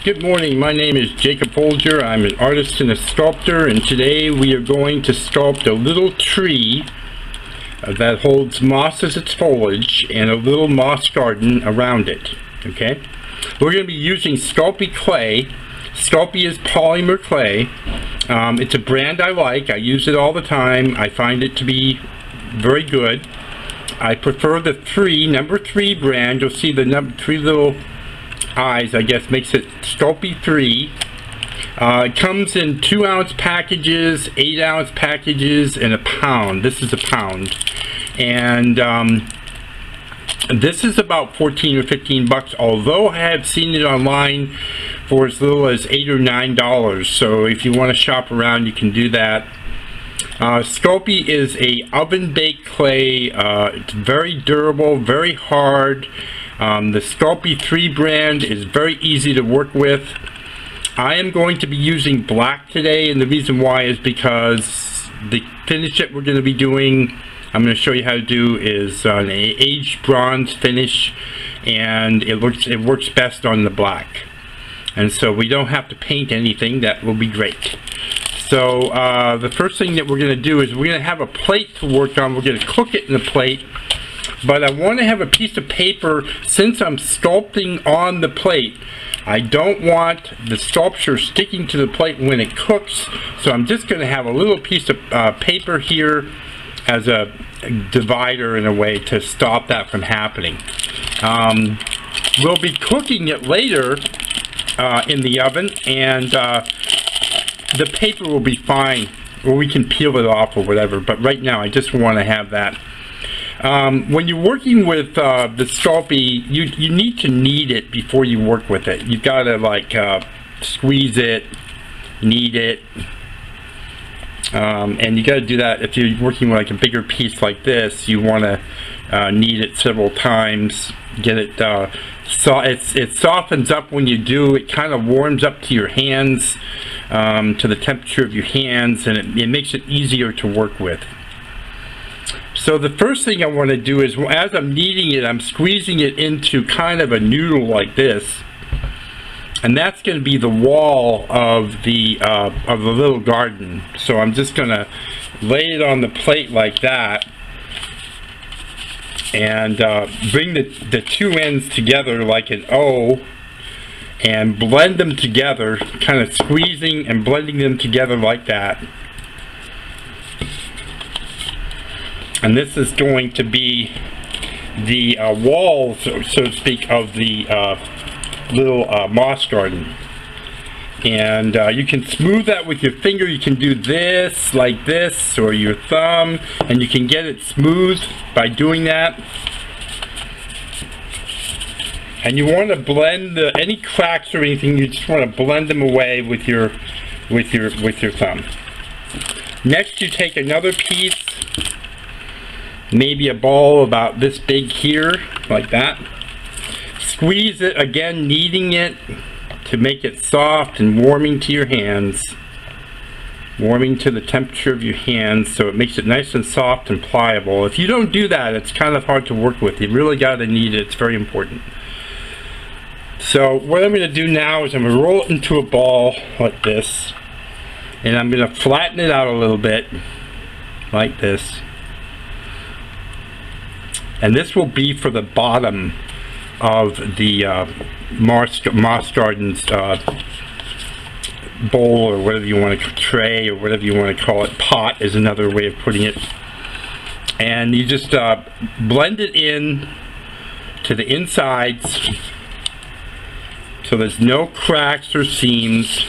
Good morning, my name is Jacob Folger. I'm an artist and a sculptor, and today we are going to sculpt a little tree that holds moss as its foliage and a little moss garden around it. Okay, we're going to be using Sculpt clay. Sculpt is polymer clay. It's a brand I like. I use it all the time. I find it to be very good. I prefer the number 3 brand. You'll see the number 3 little eyes, I guess, makes it Sculpt 3. It comes in 2-ounce packages, 8-ounce packages, and a pound. This is a pound, and this is about 14 or 15 bucks, although I have seen it online for as little as $8 or $9. So if you want to shop around, you can do that. Sculpt is a oven baked clay. It's very durable, very hard. The Sculpt 3 brand is very easy to work with. I am going to be using black today, and the reason why is because the finish that we're going to be doing, I'm going to show you how to do, is an aged bronze finish, and it works best on the black. And so we don't have to paint anything. That will be great. So the first thing that we're going to do is we're going to have a plate to work on. We're going to cook it in the plate. But I want to have a piece of paper, since I'm sculpting on the plate. I don't want the sculpture sticking to the plate when it cooks, so I'm just going to have a little piece of paper here as a divider in a way to stop that from happening. We'll be cooking it later in the oven, and the paper will be fine, or we can peel it off or whatever, but right now I just want to have that. When you're working with the Sculpt, you need to knead it before you work with it. You've got to like squeeze it, knead it, and you got to do that. If you're working with like a bigger piece like this, you want to knead it several times. Get it it softens up when you do. It kind of warms up to your hands, to the temperature of your hands, and it makes it easier to work with. So the first thing I want to do is, as I'm kneading it, I'm squeezing it into kind of a noodle like this, and that's going to be the wall of the little garden. So I'm just going to lay it on the plate like that, and bring the two ends together like an O, and blend them together, kind of squeezing and blending them together like that. And this is going to be the wall, so to speak, of the little moss garden. And you can smooth that with your finger. You can do this, like this, or your thumb, and you can get it smooth by doing that. And you want to blend any cracks or anything. You just want to blend them away with your thumb. Next, you take another piece, maybe a ball about this big here, like that. Squeeze it again, kneading it to make it soft and warming to your hands, warming to the temperature of your hands, so it makes it nice and soft and pliable. If you don't do that, it's kind of hard to work with. You really got to knead it. It's very important. So what I'm going to do now is I'm going to roll it into a ball like this, and I'm going to flatten it out a little bit like this. And this will be for the bottom of the moss garden's bowl, or whatever you want to, tray, or whatever you want to call it. Pot is another way of putting it. And you just blend it in to the insides, so there's no cracks or seams.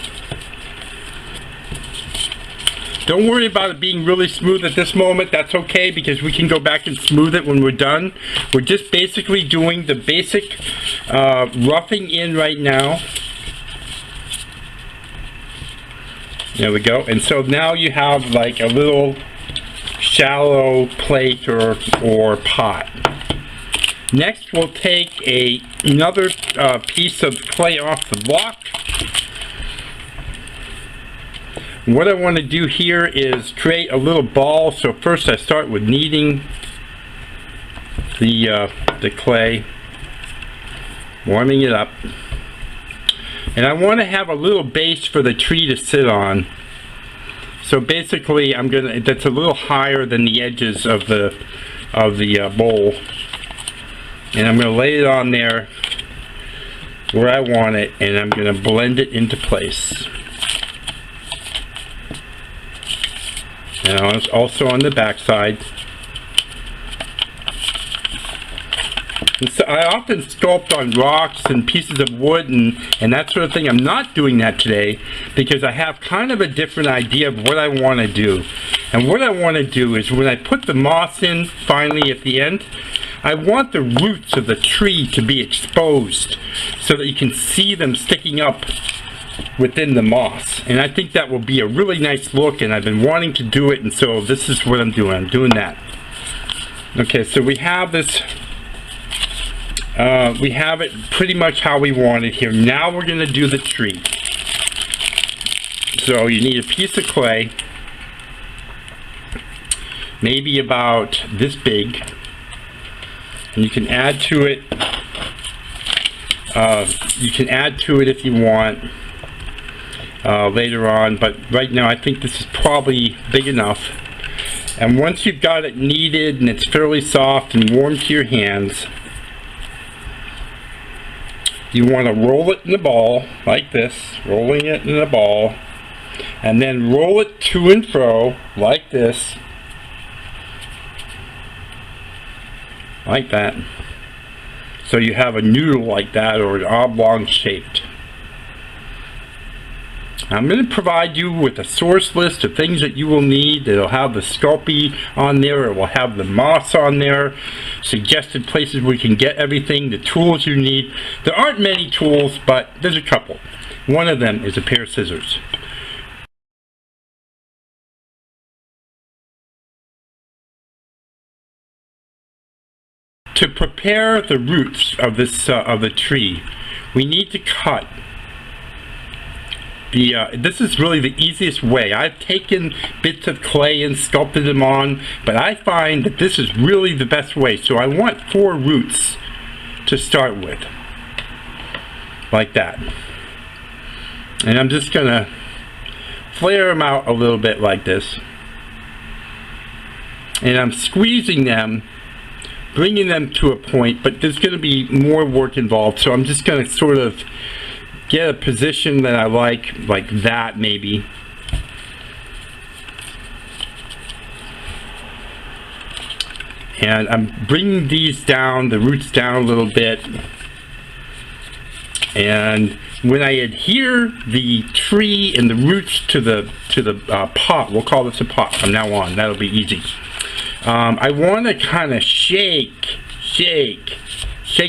Don't worry about it being really smooth at this moment. That's okay, because we can go back and smooth it when we're done. We're just basically doing the basic roughing in right now. There we go. And so now you have like a little shallow plate or pot. Next, we'll take another piece of clay off the block. What I want to do here is create a little ball. So first I start with kneading the clay, warming it up. And I want to have a little base for the tree to sit on. So basically that's a little higher than the edges of the bowl. And I'm going to lay it on there where I want it, and I'm going to blend it into place. And also on the back side. And so I often sculpt on rocks and pieces of wood and that sort of thing. I'm not doing that today because I have kind of a different idea of what I want to do. And what I want to do is when I put the moss in finally at the end, I want the roots of the tree to be exposed so that you can see them sticking up within the moss. And I think that will be a really nice look, and I've been wanting to do it, and so this is what I'm doing. I'm doing that. Okay, so we have this. We have it pretty much how we want it here. Now we're going to do the tree. So you need a piece of clay, maybe about this big, and you can add to it. You can add to it if you want later on, but right now I think this is probably big enough. And once you've got it kneaded and it's fairly soft and warm to your hands, you want to roll it in a ball like this, rolling it in a ball, and then roll it to and fro like this, like that. So you have a noodle like that, or an oblong shaped. I'm going to provide you with a source list of things that you will need. It'll have the Sculpt on there, it will have the moss on there, suggested places where you can get everything, the tools you need. There aren't many tools, but there's a couple. One of them is a pair of scissors. To prepare the roots of this of the tree, we need to cut. This is really the easiest way. I've taken bits of clay and sculpted them on, but I find that this is really the best way. So I want 4 roots to start with, like that. And I'm just gonna flare them out a little bit like this. And I'm squeezing them, bringing them to a point, but there's going to be more work involved, so I'm just going to sort of get a position that I like that maybe. And I'm bringing these down, the roots down a little bit. And when I adhere the tree and the roots to the pot, we'll call this a pot from now on, that'll be easy. I want to kind of shake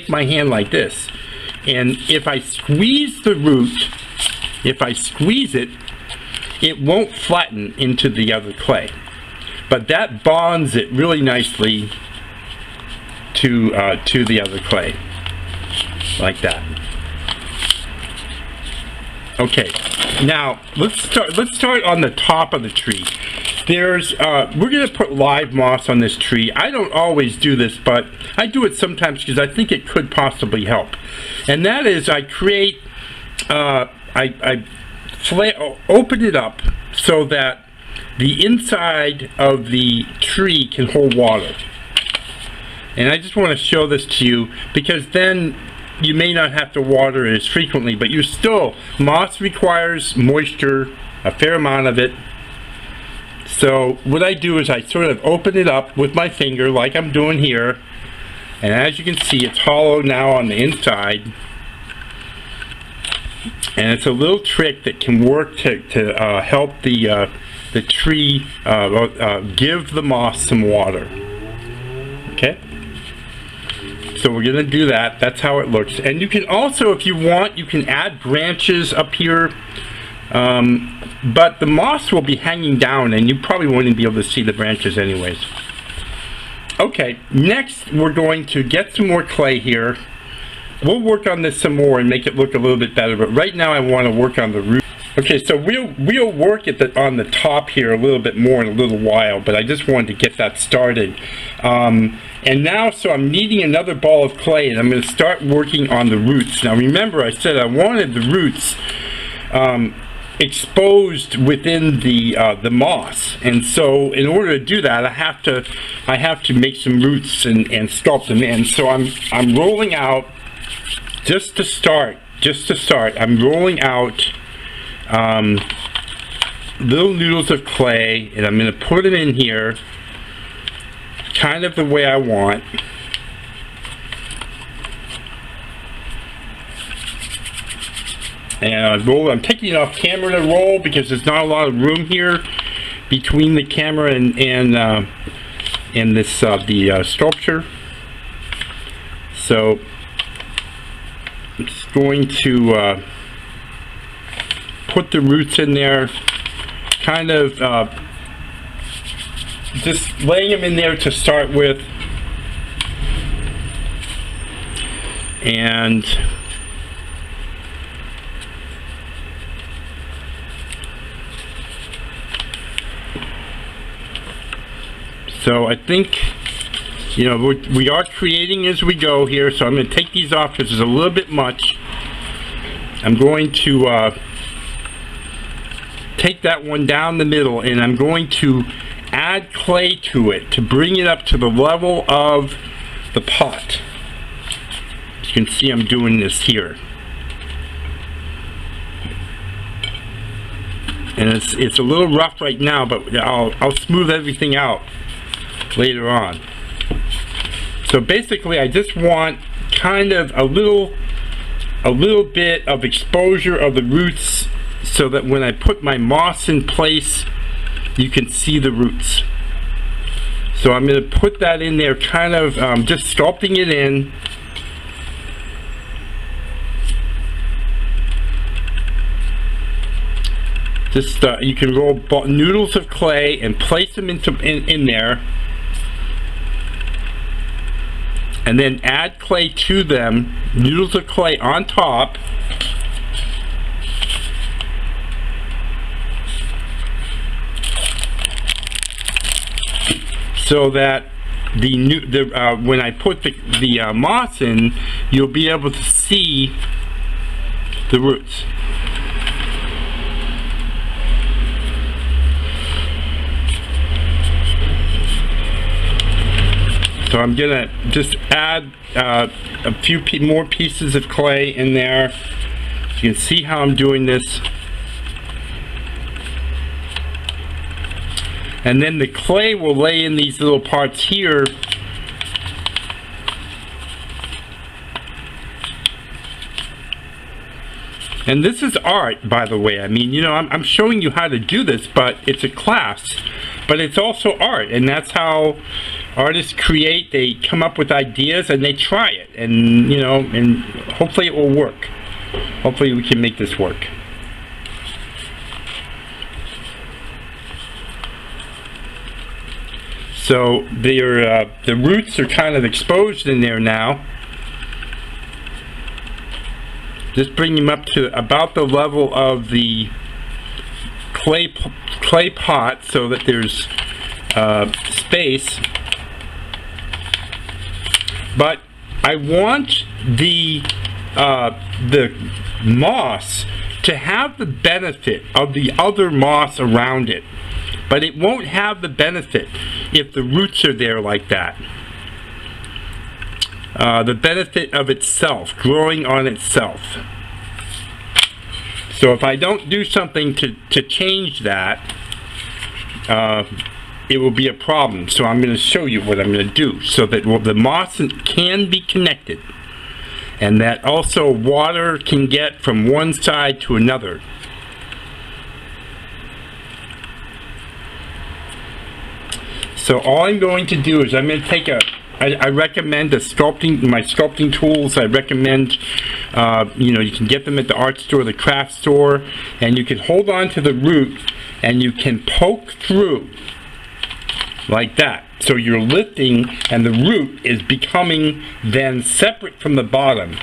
my hand like this. And if I squeeze the root, if I squeeze it, it won't flatten into the other clay. But that bonds it really nicely to the other clay, like that. Okay, now let's start on the top of the tree. There's we're going to put live moss on this tree. I don't always do this, but I do it sometimes because I think it could possibly help. And that is, I create, I open it up so that the inside of the tree can hold water. And I just want to show this to you because then you may not have to water it as frequently, but moss requires moisture, a fair amount of it. So what I do is I sort of open it up with my finger like I'm doing here, and as you can see, it's hollow now on the inside, and it's a little trick that can work to help the tree give the moss some water. Okay, so we're gonna do that. That's how it looks. And you can also, if you want, you can add branches up here. But the moss will be hanging down and you probably won't even be able to see the branches anyways. Okay, next we're going to get some more clay here. We'll work on this some more and make it look a little bit better, but right now I want to work on the root. Okay, so we'll work at on the top here a little bit more in a little while, but I just wanted to get that started. And now, so I'm kneading another ball of clay, and I'm going to start working on the roots. Now remember, I said I wanted the roots exposed within the moss, and so in order to do that, I have to make some roots and sculpt them in. So I'm rolling out just to start. I'm rolling out little noodles of clay, and I'm going to put them in here kind of the way I want. And I'm taking it off camera to roll because there's not a lot of room here between the camera and this the sculpture. So I'm just going to put the roots in there, kind of just laying them in there to start with, and so I think, you know, we are creating as we go here, so I'm going to take these off because there's a little bit much. I'm going to take that one down the middle, and I'm going to add clay to it to bring it up to the level of the pot. As you can see, I'm doing this here. And it's a little rough right now, but I'll smooth everything out later on. So basically, I just want kind of a little bit of exposure of the roots, so that when I put my moss in place, you can see the roots. So I'm going to put that in there, kind of just sculpting it in. Just you can roll noodles of clay and place them in there, and then add clay to them, noodles of clay on top. So that when I put the moss in, you'll be able to see the roots. So I'm gonna just add a few more pieces of clay in there. You can see how I'm doing this. And then the clay will lay in these little parts here. And this is art, by the way. I mean, you know, I'm showing you how to do this, but it's a class. But it's also art, and that's how artists create. They come up with ideas and they try it, and you know, and hopefully it will work. Hopefully we can make this work. So the roots are kind of exposed in there now. Just bring them up to about the level of the clay pot, so that there's space. But I want the moss to have the benefit of the other moss around it, but it won't have the benefit if the roots are there like that. The benefit of itself, growing on itself. So if I don't do something to change that, it will be a problem. So I'm going to show you what I'm going to do, so that the moss can be connected, and that also water can get from one side to another. So all I'm going to do is I'm going to take I recommend my sculpting tools. I recommend, you know, you can get them at the art store, the craft store, and you can hold on to the root and you can poke through like that. So you're lifting, and the root is becoming then separate from the bottom,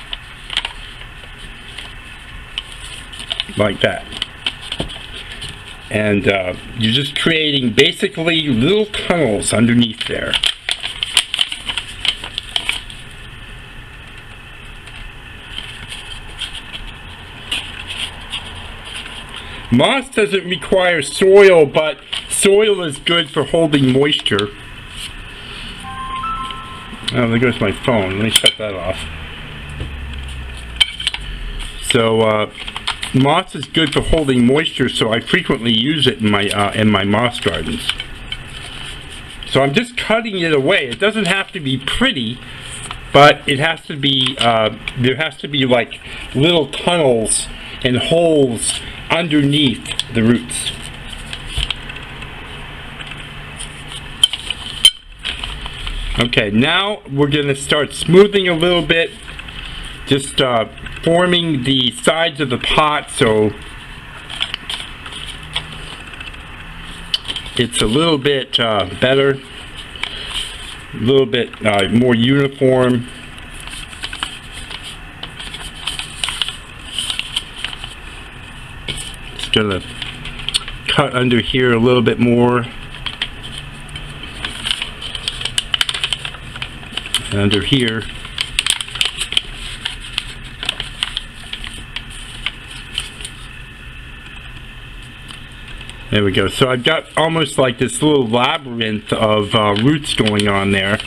like that. And you're just creating basically little tunnels underneath there. Moss doesn't require soil, but soil is good for holding moisture. Oh, there goes my phone. Let me shut that off. So, moss is good for holding moisture, so I frequently use it in my moss gardens. So I'm just cutting it away. It doesn't have to be pretty, but it has to be. There has to be like little tunnels and holes underneath the roots. Okay, now we're going to start smoothing a little bit, just forming the sides of the pot so it's a little bit better, a little bit more uniform. Just going to cut under here a little bit more. And under here. There we go. So I've got almost like this little labyrinth of roots going on there.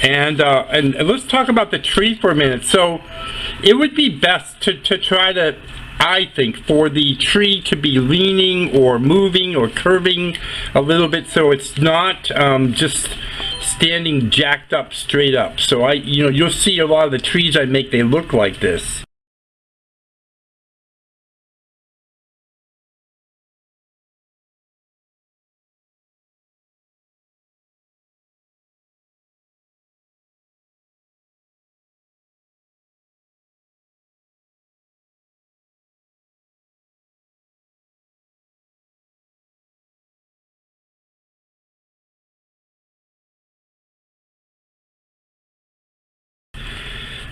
And let's talk about the tree for a minute. So it would be best to try to, I think, for the tree to be leaning or moving or curving a little bit, so it's not just standing jacked up straight up. So you'll see a lot of the trees I make, they look like this.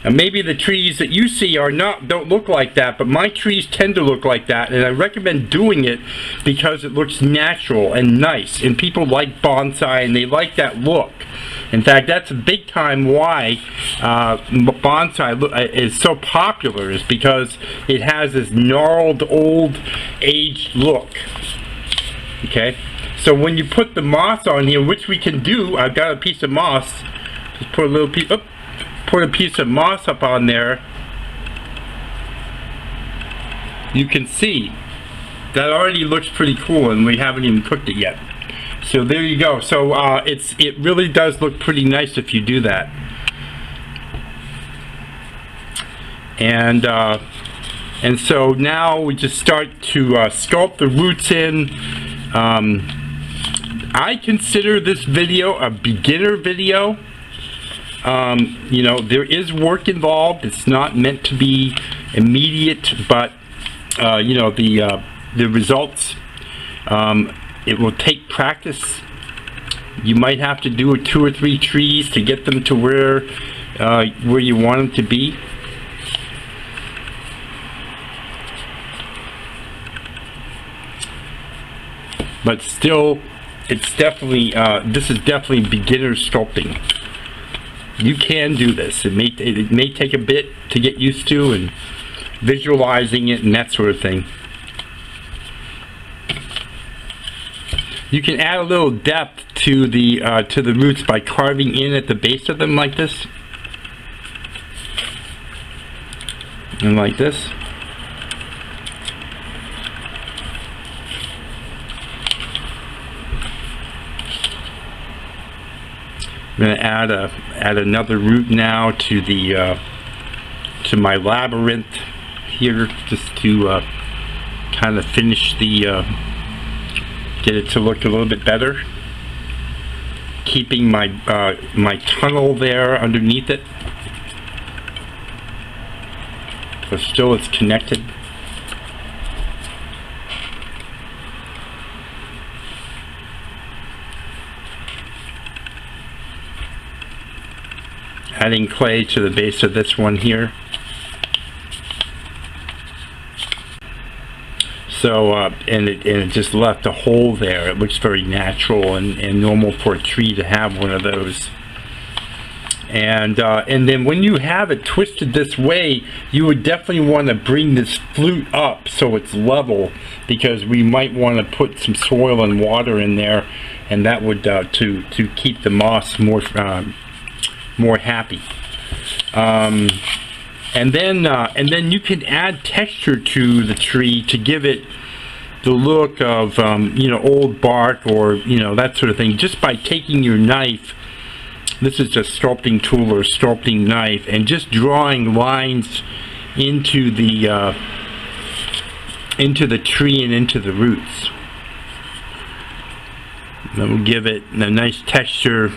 And maybe the trees that you see don't look like that, but my trees tend to look like that, and I recommend doing it because it looks natural and nice, and people like bonsai and they like that look. In fact, that's a big time why bonsai is so popular, is because it has this gnarled, old, aged look. Okay, so when you put the moss on here, which we can do, I've got a piece of moss. Just put a little piece. Put a piece of moss up on there. You can see that already looks pretty cool, and we haven't even cooked it yet. So there you go. So it really does look pretty nice if you do that. And so now we just start to sculpt the roots in. I consider this video a beginner video. There is work involved. It's not meant to be immediate, but the results, it will take practice. You might have to do 2 or 3 trees to get them to where you want them to be. But still, it's definitely this is definitely beginner sculpting. You can do this. It may take a bit to get used to, and visualizing it and that sort of thing. You can add a little depth to the roots by carving in at the base of them like this, and like this. I'm going to add another root now to the to my labyrinth here, just to kind of finish the get it to look a little bit better, keeping my my tunnel there underneath it, so still it's connected. adding clay to the base of this one here. So, and it just left a hole there. It looks very natural and normal for a tree to have one of those. And then when you have it twisted this way, you would definitely want to bring this flute up so it's level, because we might want to put some soil and water in there, and that would to keep the moss more happy. And then you can add texture to the tree to give it the look of you know, old bark, or you know, that sort of thing, just by taking your knife. This is a sculpting tool or sculpting knife, and just drawing lines into the tree and into the roots. That will give it a nice texture.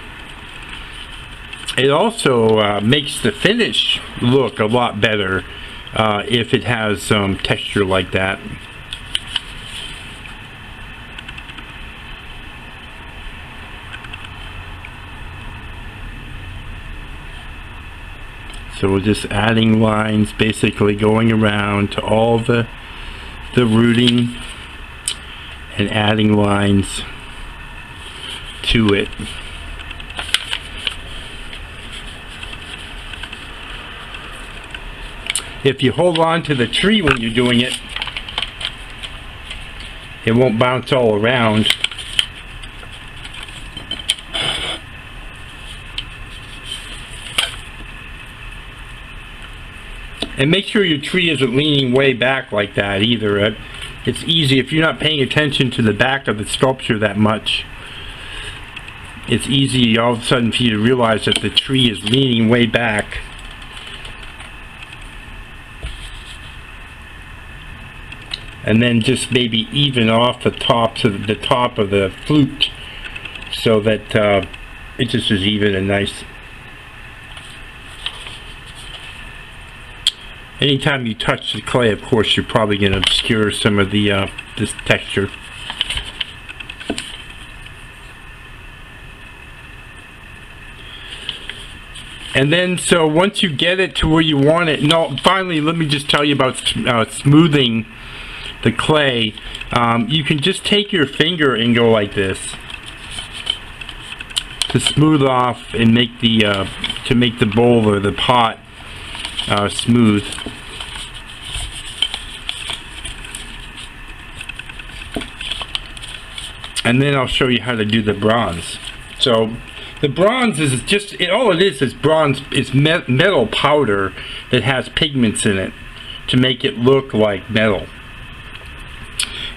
It also makes the finish look a lot better if it has texture like that. So we're just adding lines, basically going around to all the rooting and adding lines to it. If you hold on to the tree when you're doing it, it won't bounce all around. And make sure your tree isn't leaning way back like that either. It's easy if you're not paying attention to the back of the sculpture that much. It's easy all of a sudden for you to realize that the tree is leaning way back. And then just maybe even off the top of the flute, so that it just is even and nice. Anytime you touch the clay, of course, you're probably going to obscure some of the this texture. And then, so once you get it to where you want it, no, finally, let me just tell you about smoothing the clay. You can just take your finger and go like this to smooth off and make the bowl or the pot smooth. And then I'll show you how to do the bronze. So the bronze is just, all it is bronze. It's metal powder that has pigments in it to make it look like metal.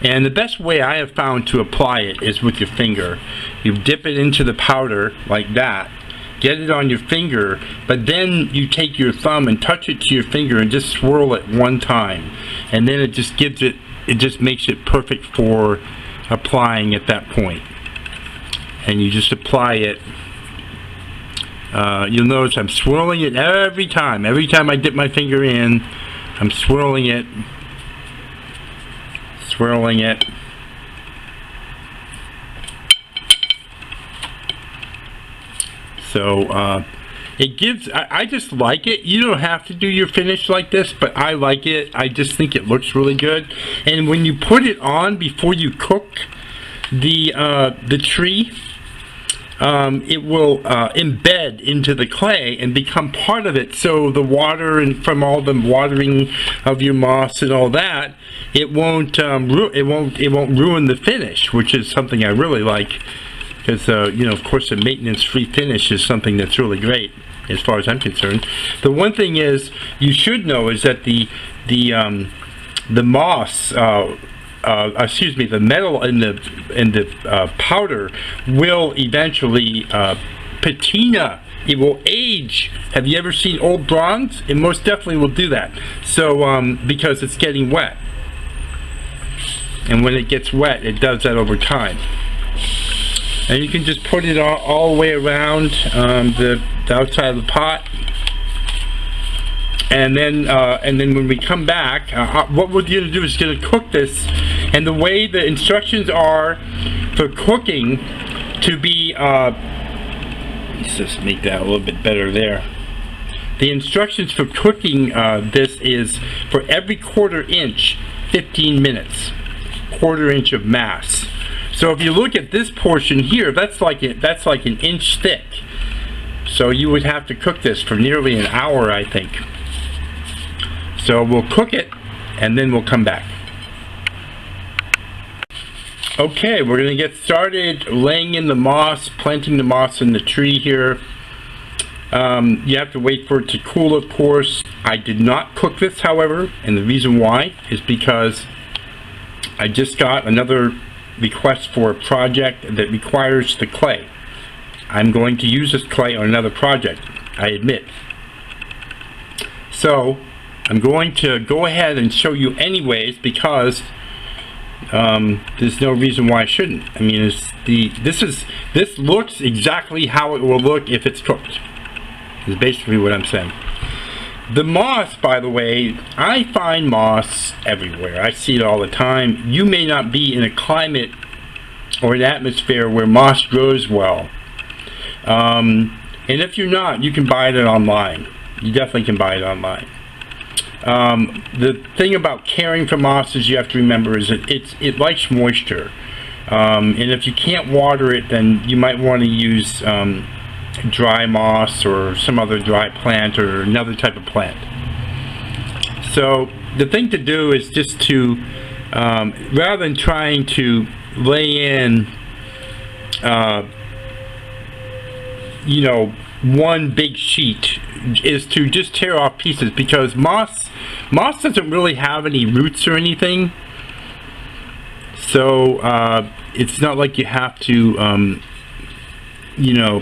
And the best way I have found to apply it is with your finger. You dip it into the powder like that, get it on your finger, but then you take your thumb and touch it to your finger and just swirl it one time, and then it just gives it, it just makes it perfect for applying at that point. And you just apply it. You'll notice I'm swirling it every time I dip my finger in. I'm swirling it, so it gives, I just like it. You don't have to do your finish like this, but I like it. I just think it looks really good. And when you put it on before you cook the tree, it will embed into the clay and become part of it. So the water and from all the watering of your moss and all that, it won't ruin the finish, which is something I really like. Because you know, of course, a maintenance-free finish is something that's really great as far as I'm concerned. The one thing is you should know is that the moss, excuse me, the metal in the powder will eventually patina. It will age. Have you ever seen old bronze? It most definitely will do that. So because it's getting wet, and when it gets wet, it does that over time. And you can just put it all the way around the outside of the pot. And then when we come back, what we're going to do is going to cook this. And the way the instructions are for cooking to be, let's just make that a little bit better there. The instructions for cooking this is for every 1/4 inch, 15 minutes. 1/4 inch of mass. So if you look at this portion here, that's like an inch thick. So you would have to cook this for nearly an hour, I think. So we'll cook it and then we'll come back. Okay, we're going to get started laying in the moss, planting the moss in the tree here. You have to wait for it to cool, of course. I did not cook this, however, and the reason why is because I just got another request for a project that requires the clay. I'm going to use this clay on another project, I admit. So I'm going to go ahead and show you anyways, because there's no reason why I shouldn't. I mean, this looks exactly how it will look if it's cooked, is basically what I'm saying. The moss, by the way, I find moss everywhere. I see it all the time. You may not be in a climate or an atmosphere where moss grows well. And if you're not, you can buy it online. You definitely can buy it online. The thing about caring for moss is you have to remember is that it likes moisture. And if you can't water it, then you might want to use dry moss or some other dry plant or another type of plant. So the thing to do is just to rather than trying to lay in you know, one big sheet, is to just tear off pieces, because moss doesn't really have any roots or anything, so it's not like you have to you know,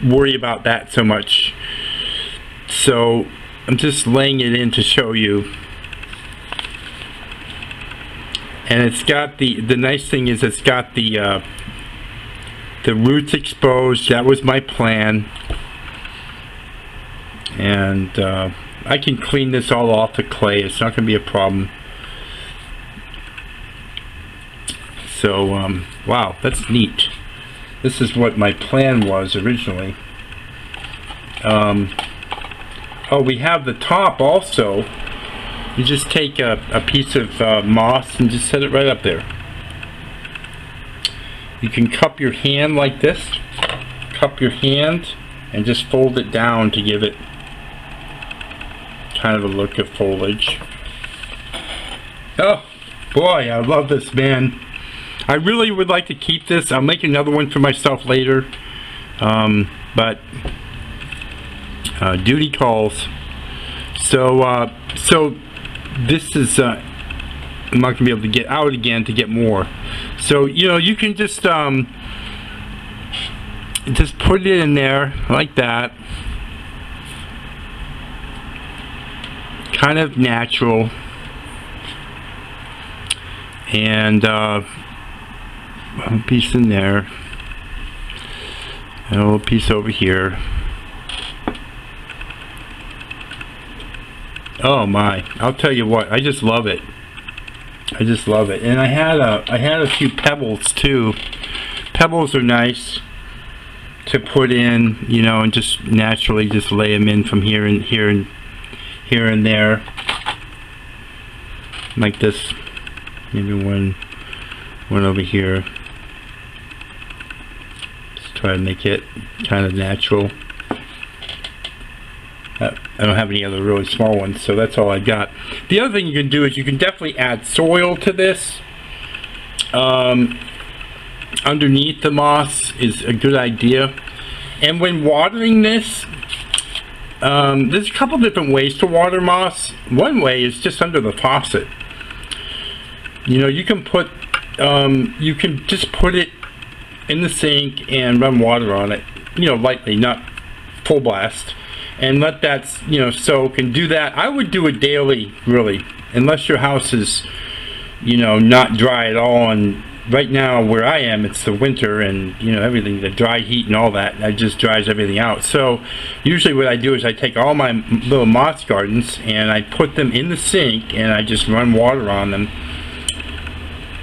worry about that so much. So I'm just laying it in to show you. And it's got the nice thing is it's got the roots exposed. That was my plan. And I can clean this all off the clay. It's not going to be a problem. So wow, that's neat. This is what my plan was originally. Oh, we have the top also. You just take a piece of moss and just set it right up there. You can cup your hand like this. Cup your hand and just fold it down to give it kind of a look of foliage. Oh boy, I love this, man. I really would like to keep this. I'll make another one for myself later, but duty calls. So this is I'm not gonna be able to get out again to get more. So you know, you can just put it in there like that, kind of natural, and one piece in there, and a little piece over here. Oh my, I'll tell you what, I just love it. I just love it. And I had a few pebbles too. Pebbles are nice to put in, you know, and just naturally just lay them in from here and here and here and there, like this. Maybe one over here. Just try to make it kind of natural. I don't have any other really small ones, so that's all I got. The other thing you can do is you can definitely add soil to this. Underneath the moss is a good idea. And when watering this, there's a couple different ways to water moss. One way is just under the faucet. You know, you can put, you can just put it in the sink and run water on it, you know, lightly, not full blast. And let that, you know, soak, and do that. I would do it daily, really, unless your house is, you know, not dry at all. And right now where I am, it's the winter, and you know, everything, the dry heat and all that, that just dries everything out. So usually what I do is I take all my little moss gardens and I put them in the sink and I just run water on them,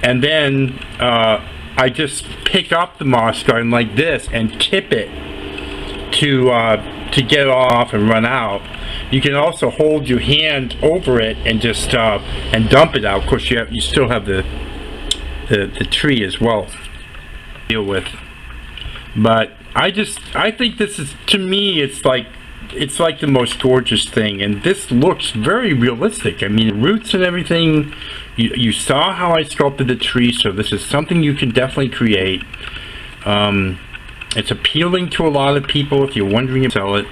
and then I just pick up the moss garden like this and tip it to to get off and run out. You can also hold your hand over it and just and dump it out. Of course, you still have the tree as well to deal with. But I think this is, to me, it's like the most gorgeous thing, and this looks very realistic. I mean, the roots and everything, you saw how I sculpted the tree, so this is something you can definitely create. It's appealing to a lot of people if you're wondering if you sell it.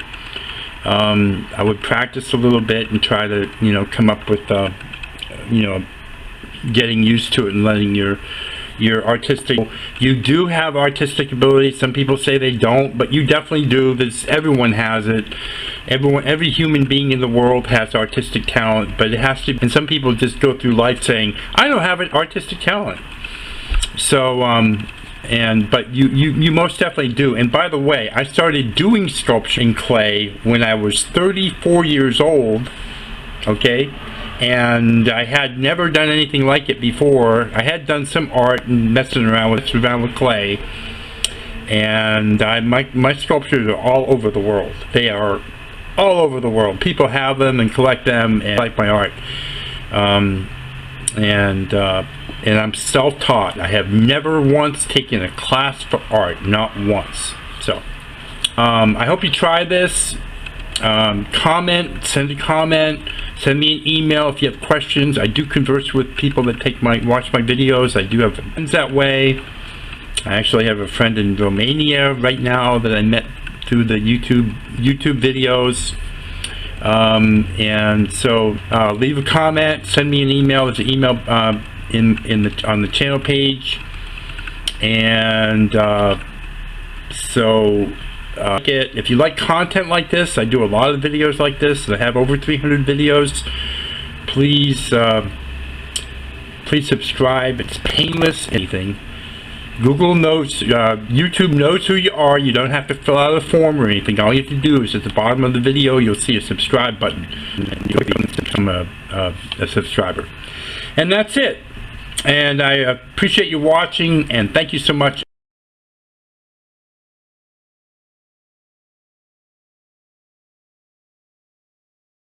I would practice a little bit and try to, come up with, getting used to it and letting your artistic, you do have artistic ability. Some people say they don't, but you definitely do. Everyone has it. Every human being in the world has artistic talent, but it has to, and some people just go through life saying, I don't have an artistic talent. So but you most definitely do. And by the way, I started doing sculpture in clay when I was 34 years old, okay? And I had never done anything like it before. I had done some art and messing around with clay, and my sculptures are all over the world. They are all over the world. People have them and collect them and like my art. And I'm self-taught. I have never once taken a class for art, not once. So I hope you try this. Comment, send a comment, send me an email if you have questions. I do converse with people that watch my videos. I do have friends that way. I actually have a friend in Romania right now that I met through the YouTube videos. And so leave a comment, send me an email. There's an email on the channel page. And if you like content like this, I do a lot of videos like this. I have over 300 videos. Please subscribe. It's painless. Anything. Google knows, YouTube knows who you are. You don't have to fill out a form or anything. All you have to do is at the bottom of the video, you'll see a subscribe button, and you'll become a subscriber. And that's it. And I appreciate you watching, and thank you so much.